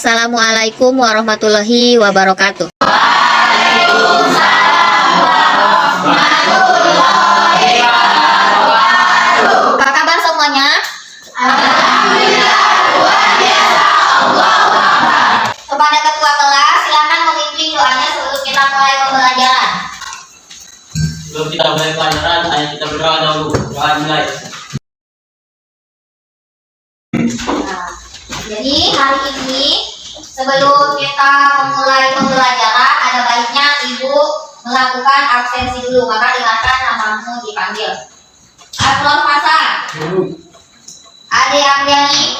Assalamualaikum warahmatullahi wabarakatuh. Apa kabar semuanya? Kepada ketua kelas, silakan memimpin doanya sebelum kita mulai pembelajaran. Sebelum kita mulai pelajaran, ayo kita berdoa dahulu. Doa mulai. Jadi hari ini sebelum kita memulai pembelajaran, ada baiknya ibu melakukan absensi dulu. Maka dengarkan namamu dipanggil. Abdul Hasan, Ade Apriani,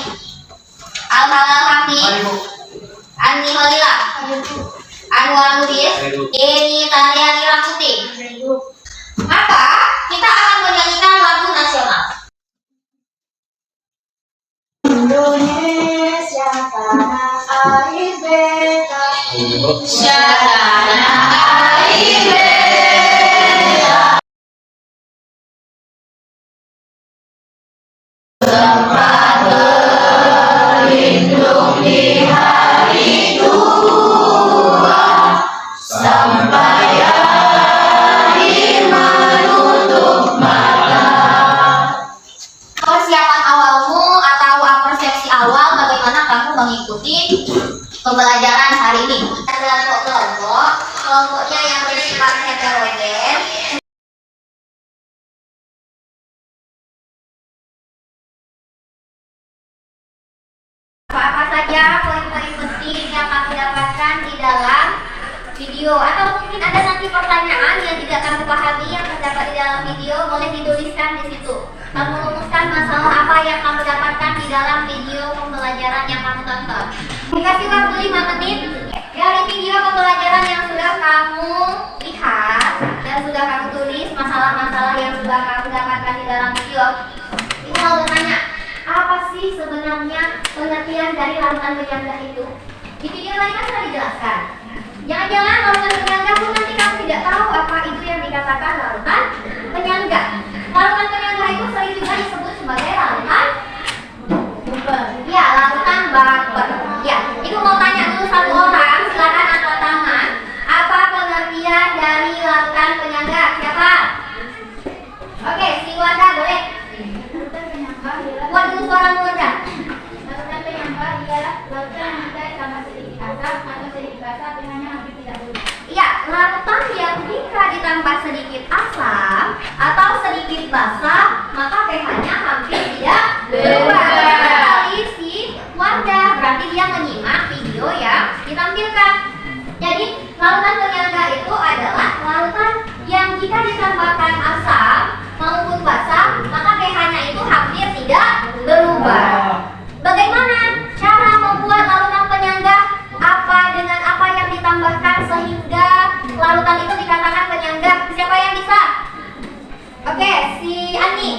Al-Halal Hamdi, Andi Holila, Anwar Lubis, Eni Tariani Ramsuti. Maka kita akan menyanyikan lagu nasional. Indonesia tanah air beta, Indonesia tanah air beta, tempat berlindung di hari tua, sampai akhir menutup mata. Persiapan awalmu atau persepsi awal bagaimana kamu mengikuti pembelajaran hari ini? Kelompoknya yang bersifat heterogen. Apa saja poin-poin penting yang kamu dapatkan di dalam video, atau mungkin ada nanti pertanyaan yang tidak kamu pahami yang terdapat di dalam video, boleh dituliskan di situ. Kamu rumuskan masalah apa yang kamu dapatkan di dalam video pembelajaran yang kamu tonton. Dikasih waktu 5 menit dari video pembelajaran yang sudah kamu lihat dan sudah kamu tulis masalah-masalah yang sudah kamu dapatkan di dalam video. Ibu mau bertanya, apa sih sebenarnya pengertian dari larutan penyangga itu? Di video lain kan sudah dijelaskan. Jangan-jangan larutan penyangga pun nanti kamu tidak tahu apa itu yang dikatakan larutan penyangga. Larutan penyangga itu sering juga disebut sebagai larutan ya, larutan baper. Ya, ibu mau tanya dulu satu orang, silakan angkat tangan. Apa pengertian dari larutan penyangga? Siapa? Oke, si Wanda boleh. Buat dulu suara Wanda. Larutan penyangga ialah lautan yang ada sama sedikit asam atau sedikit basa pH-nya hampir tidak berubah. Iya, larutan yang jika ditambah sedikit asam atau sedikit basa, maka pH-nya hampir tidak berubah. Kali si Wanda, berarti dia menyimak video yang ditampilkan. Jadi, larutan penyangga itu adalah larutan yang jika ditambahkan asam maupun basa, maka pH-nya itu hampir tidak berubah. Bagaimana cara membuat larutan penyangga? Apa dengan apa yang ditambahkan sehingga larutan itu dikatakan penyangga? Siapa yang bisa? Oke, si Ani.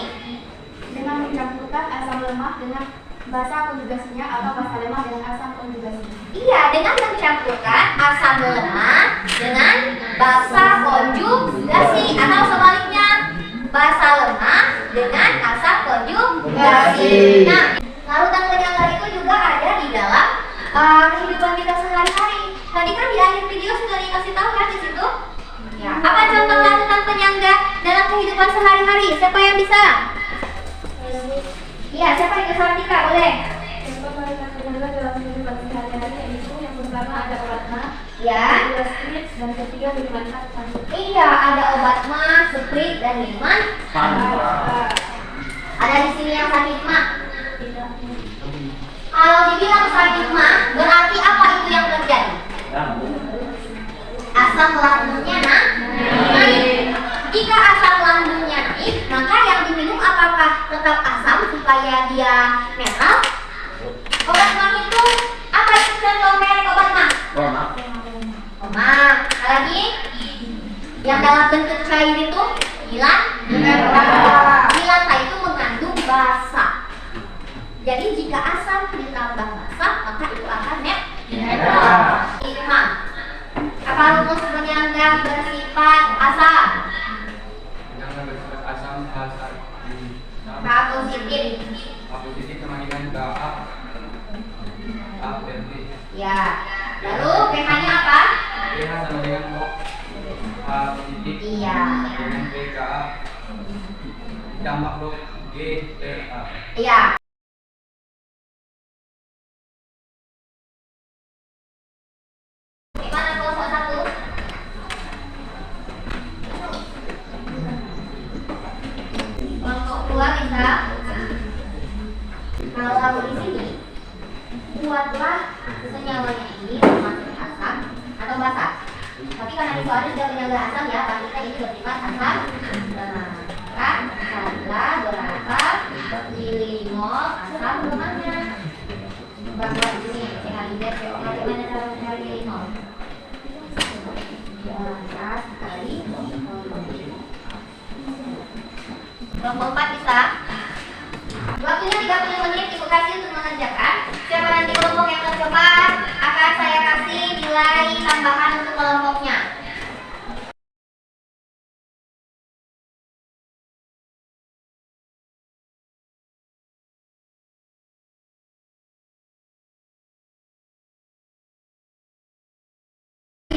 Dengan mencampurkan asam lemah dengan basa konjugasinya atau basa lemah dengan asam konjugasinya. Iya, dengan mencampurkan asam lemah dengan basa konjugasi, atau sebaliknya basa lemah dengan asam konjugasi. Nah, larutan penyangga itu juga ada di dalam kehidupan kita sehari-hari. Tadi kan di akhir video sudah dikasih tahu kan di situ? Ya. Apa contoh larutan penyangga dalam kehidupan sehari-hari? Siapa yang bisa? Iya, siapa yang bisa Tika? Boleh. Contoh larutan penyangga dalam kehidupan sehari-hari yaitu yang pertama ada obat mah, Ya. kedua sprit, dan ketiga minuman khas. Iya, ada obat mah, sprite, dan minuman. Ada di sini yang sakit mah. Kalau dibilang sakit mah, berarti apa itu yang terjadi? Asam lambungnya naik. Jika asam lambungnya naik, maka yang diminum apakah tetap asam supaya dia netral? Obat mah itu apa itu contoh merek obat mah? Omah. Lagi yang dalam bentuk cair itu bilang Milanta itu mengandung basa. Jadi jika asam ditambah basa, maka itu akan netral. Imam, apa rumus penyangga bersifat asam? Penyangga bersifat asam basa K positif. positif sama dengan Ka A berarti. Ya, ditambah huruf G, T, A. Iya. Gimana kelompok 1? Kelompok 2 bisa. Kalau kamu di sini, buatlah senyawanya ini termasuk asam atau basa. Tapi karena di soalnya sudah penyangga asam ya, pastikan ini bersifat asam. Nah, adalah berapa milimol asam lemaknya. Bahwa di sini CH3 CO bagaimana cara mencari milimol? 12 kali kelompok 4 bisa. Waktunya 30 menit Ibu kasih untuk mengerjakan. Siapa nanti kelompok yang tercepat akan saya kasih nilai tambahan untuk kelompoknya.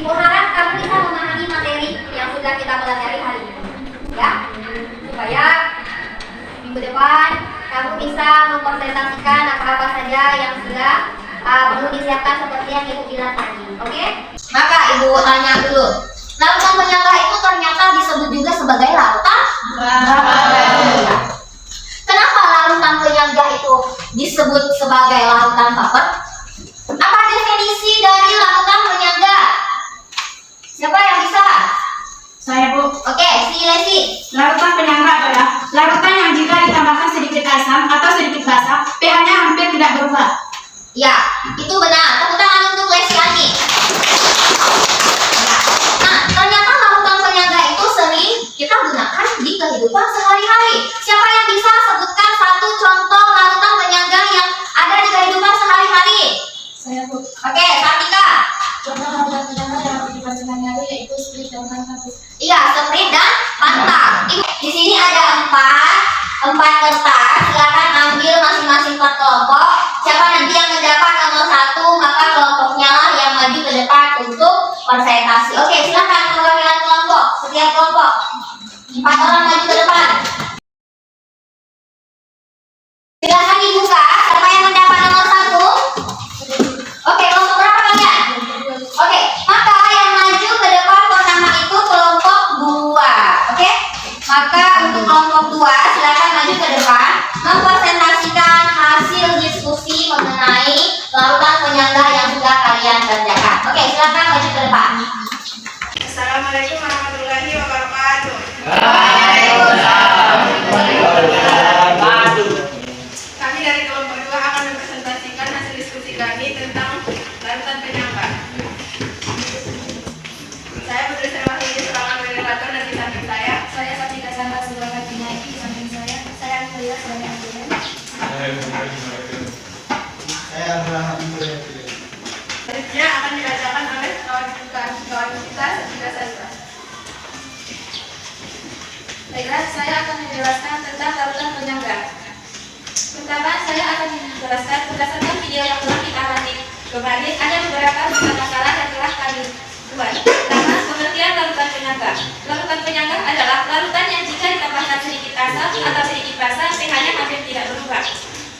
Ibu harap kamu bisa memahami materi yang sudah kita pelajari hari ini, ya, supaya minggu depan kamu bisa mempresentasikan apa-apa saja yang sudah perlu disiapkan seperti yang Ibu bilang tadi, oke? Maka Ibu tanya dulu, larutan penyangga itu ternyata disebut juga sebagai larutan? Kenapa larutan penyangga itu disebut sebagai larutan papat? Apa definisi dari larutan penyangga? Siapa yang bisa? Saya, Bu. Oke, si Lesi. Larutan penyangga adalah larutan yang jika ditambahkan sedikit asam atau sedikit basa, pH-nya hampir tidak berubah. Ya, itu benar. Tepuk tangan untuk Lesi Ani. Nah, ternyata larutan penyangga itu sering kita gunakan di kehidupan sehari-hari. Siapa yang bisa sebutkan satu contoh larutan penyangga yang ada di kehidupan sehari-hari? Saya, Bu. Oke, Sartika. Contoh larutan penyangga dalam kehidupan sehari-hari yaitu sprit dan pantang. Iya, sprit dan pantang. Di sini ada empat kertas. Silakan ambil masing-masing per kelompok. Siapa nanti yang mendapat nomor 1, maka kelompoknya lah yang maju ke depan untuk presentasi. Oke, silakan perwakilan kelompok. Setiap kelompok 4 orang maju ke depan. Silakan dibuka. Siapa yang mendapat nomor 1? Oke, kelompok berapa kalian? Oke, maka yang maju ke depan pertama itu kelompok 2. Oke? Maka untuk kelompok 2 silakan maju ke depan mempresentasikan hasil diskusi mengenai larutan penyangga yang sudah kalian kerjakan. Oke, silakan maju ke depan. Assalamualaikum warahmatullahi wabarakatuh. Kami dari kelompok 2 akan mempresentasikan hasil diskusi kami tentang larutan penyangga. Saya Putri Serwahidi seorang moderator dan di samping saya Sartika Santa sebagai penyanyi di samping saya Amelia sebagai anggota. selanjutnya akan dibacakan oleh kawan kita Sartika Santa. Baiklah, saya akan menjelaskan tentang larutan penyangga. Pertama, saya akan menjelaskan berdasarkan video yang telah kita latih kemarin. Ada beberapa masalah yang telah kami buat. Pertama, pengertian larutan penyangga. Larutan penyangga adalah larutan yang jika ditambahkan sedikit asam atau sedikit basa, pH-nya hampir tidak berubah.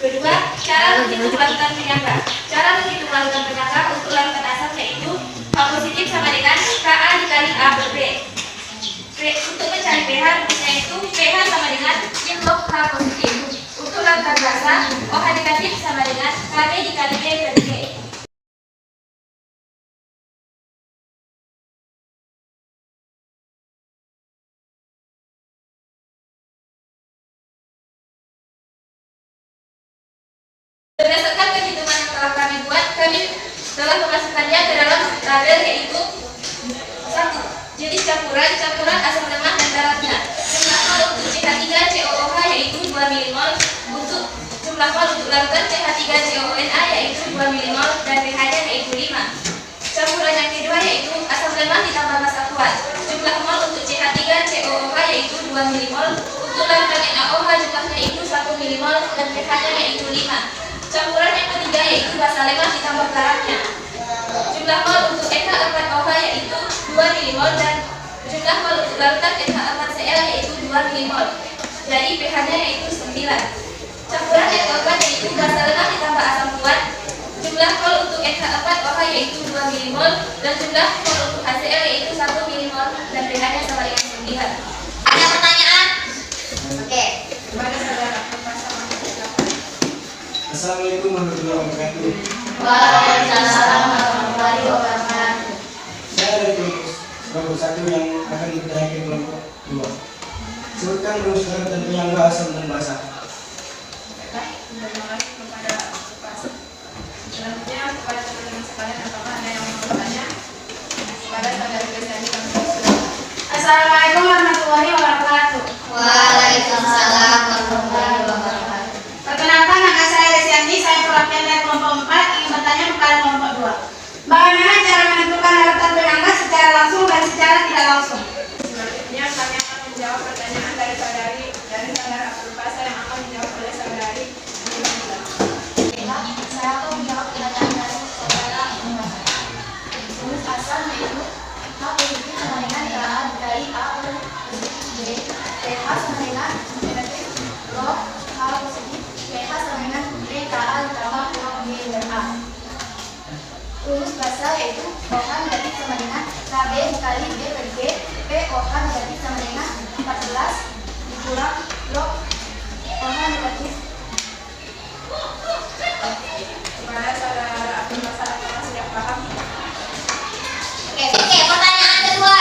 Kedua, cara menghitung larutan penyangga. Cara menghitung larutan penyangga untuk larutan asam yaitu H positif sama dengan Ka dikali A per B. Untuk mencari pH, rumusnya itu pH sama dengan min log H positif. Untuk larutan basa, OH negatif sama dengan Kb dikali B per G. Berdasarkan perhitungan yang telah kami buat, kami telah memasukkannya ke dalam tabel yaitu jenis campuran asam lemak dan daratnya. Jumlah mol untuk CH3COOH yaitu 2 mmol, untuk jumlah mol untuk larutan CH3CONA yaitu 2 mmol dan pH-nya yaitu 5. Campuran yang kedua yaitu asam lemak ditambah massa kuat. Jumlah mol untuk CH3COOH yaitu 2 mmol, untuk larutan NaOH jumlahnya yaitu 1 mmol dan pH-nya yaitu 5. Campuran yang ketiga yaitu basa lemak ditambah daratnya. Jumlah mol untuk NH4OH yaitu 2 mmol dan jumlah mol untuk larutan NH4Cl yaitu 2 mmol. jadi pH-nya yaitu 9. Campuran NO4 yaitu basa lemak ditambah asam kuat. Jumlah mol untuk NH4 OH yaitu 2 milimol dan jumlah mol untuk HCl yaitu 1 milimol dan pH-nya sama dengan 9. Ada pertanyaan? Oke. Kepada saudara Profesor Assalamualaikum warahmatullahi wabarakatuh. Waalaikumsalam warahmatullahi wabarakatuh. Saya dari kelompok 1 yang akan bertanya ke kelompok 2. Sebutkan rumus dan penyangga asam dan basa. Terima kasih kepada Profesor. Selanjutnya kepada teman-teman sekalian, apakah ada yang mau bertanya? Kepada saudara Kristiani kami persilakan. Assalamualaikum warahmatullahi wabarakatuh. Waalaikumsalam warahmatullahi wabarakatuh. Perkenalkan, nama saya Desianti, saya perwakilan dari kelompok 4 ingin bertanya kepada kelompok 2. Bagaimana cara menentukan larutan penyangga secara langsung dan secara tidak langsung? Selanjutnya kami akan menjawab pertanyaan dari saudara Abdul Fasal yang akan dijawab oleh saudari Nurila. Saya akan menjawab pertanyaan dari saudara Imas. Rumus asam yaitu H positif sama dengan KA dikali A per B, pH sama dengan negatif log H positif, pH sama dengan B KA ditambah log B dan A. Rumus basa yaitu OH negatif sama dengan KB dikali B per G, POH negatif sama dengan 14 dikurang log OH negatif. Kepada saudara Abdul Fasal, apakah sudah paham? Oke, pertanyaan kedua.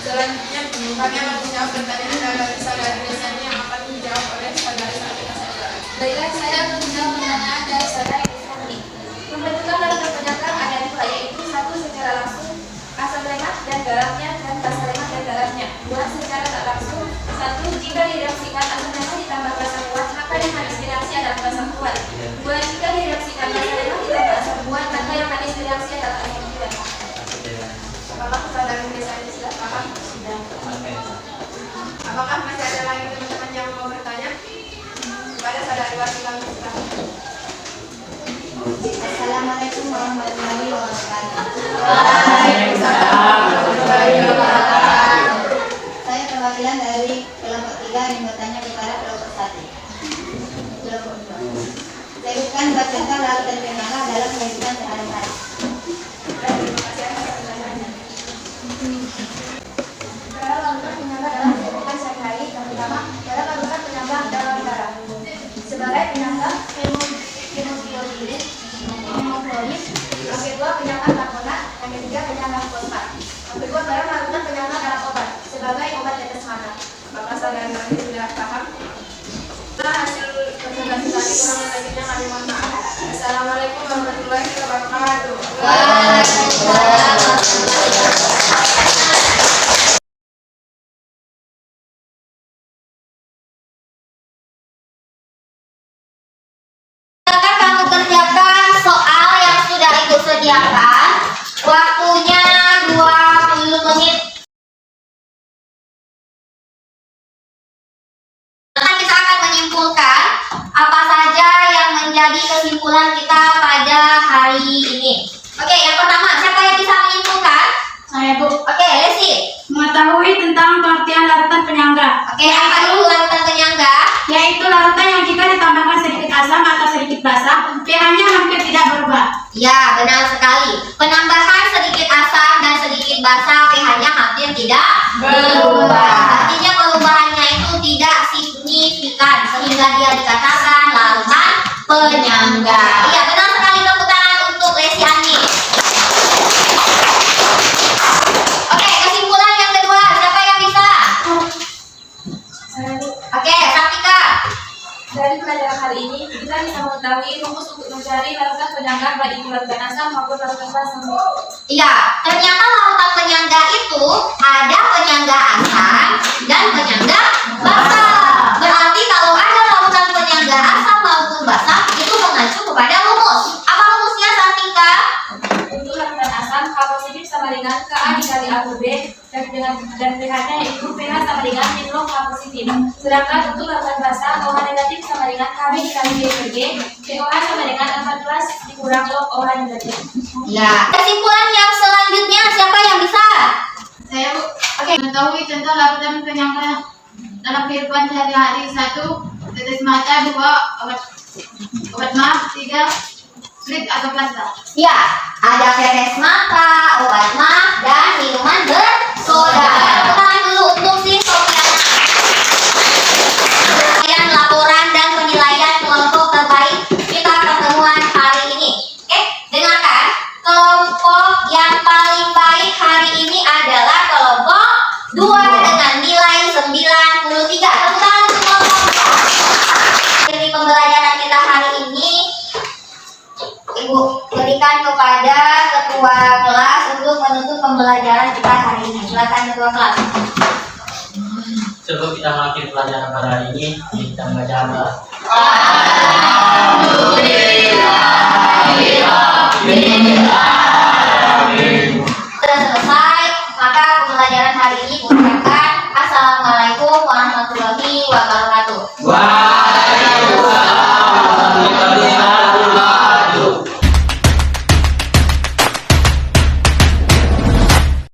Selanjutnya kami akan menjawab pertanyaan dari saudari Kristiani yang akan dijawab oleh saudari Sabina Saudara. Baiklah, saya akan menjawab pertanyaan dari saudara Kristiani. Pembentukan larutan penyangga ada dua, yaitu 1 secara langsung asam lemak dan garamnya dan basa lemak dan garamnya. 2 secara tak langsung. 1 jika direaksikan asam lemak ditambah basa kuat maka yang habis direaksi adalah basa kuat. 2 jika direaksikan basa lemak ditambah asam kuat maka yang habis direaksi adalah asam kuat. Apakah saudari Kristiani sudah paham? Apakah masih ada lagi teman-teman yang mau bertanya? Kepada saudari Wasila silakan. Assalamualaikum warahmatullahi wabarakatuh. Saya perwakilan dari kelompok 3 yang bertanya kepada kelompok 1. Kelompok 2. Sebutkan contoh larutan penyangga dalam kehidupan sehari-hari. Terima kasih atas pertanyaannya. Dalam larutan penyangga dalam kehidupan sehari-hari, yang pertama dalam larutan penyangga dalam darah. Sebagai penyangga hemoglobin, yang kedua penyangga karbonat, yang ketiga penyangga fosfat. Yang kedua dalam larutan penyangga dalam obat sebagai obat tetes mata. Apakah saudari sudah paham? Nah, hasil presentasi tadi kurang lebihnya kami mohon maaf. Assalamualaikum warahmatullahi wabarakatuh. Waalaikumsalam warahmatullahi wabarakatuh. Silakan kamu kerjakan soal yang sudah ibu sediakan. Waktunya 20 menit. Kita akan menyimpulkan apa saja yang menjadi kesimpulan kita pada hari ini. Oke, yang pertama, siapa yang bisa menyimpulkan? Saya, Bu. Oke, Lesi. Mengetahui tentang pengertian larutan penyangga, Oke, apa itu larutan penyangga? yaitu larutan yang jika ditambahkan sedikit asam atau sedikit basa, pH-nya hampir tidak berubah. Ya, benar sekali. Penambahan sedikit asam dan sedikit basa, pH-nya hampir tidak berubah. Artinya perubahannya itu tidak signifikan, sehingga dia dikatakan larutan penyangga. Iya, benar sekali. Tepuk tangan untuk Lesi Ani. Oke, kesimpulan yang kedua, siapa yang bisa? Saya, Bu. Oke, Saktika. Dari pelajaran hari ini, kita bisa mengetahui rumus untuk mencari larutan penyangga baik itu larutan asam maupun larutan basa. Iya, ternyata larutan penyangga itu ada penyangga asam dan penyangga basa. Berarti kalau ada larutan penyangga asam maupun basa itu mengacu kepada rumus. Apa rumusnya, Saktika? Untuk larutan asam, H positif sama dengan Ka dikali A per B dan pH-nya yaitu pH sama dengan min log H positif. Sedangkan untuk larutan basa, OH negatif sama dengan Kb dikali B per G, POH sama dengan 14 dikurang log OH negatif. Ya. Kesimpulan yang selanjutnya siapa yang bisa? Saya, Bu. Oke. Mengetahui contoh larutan penyangga dalam kehidupan sehari-hari. 1. Tetes mata. 2. Obat mah. 3. Sulit atau plaster. Ya, ada tetes mata, obat mah, dan minuman bersoda. Tepuk tangan dulu untuk si Sofiana. Rangkaian laporan dan penilaian kelompok terbaik kita pertemuan hari ini. Oke, dengarkan. Kelompok yang paling baik hari ini adalah kelompok 2 dengan nilai 93. Tepuk tangan untuk kelompok 2. Dari pembelajaran kita hari ini, Ibu berikan kepada ketua kelas untuk menutup pembelajaran kita hari ini. Silakan ketua kelas. Sebelum kita mengakhiri pelajaran pada hari ini, kita membaca doa.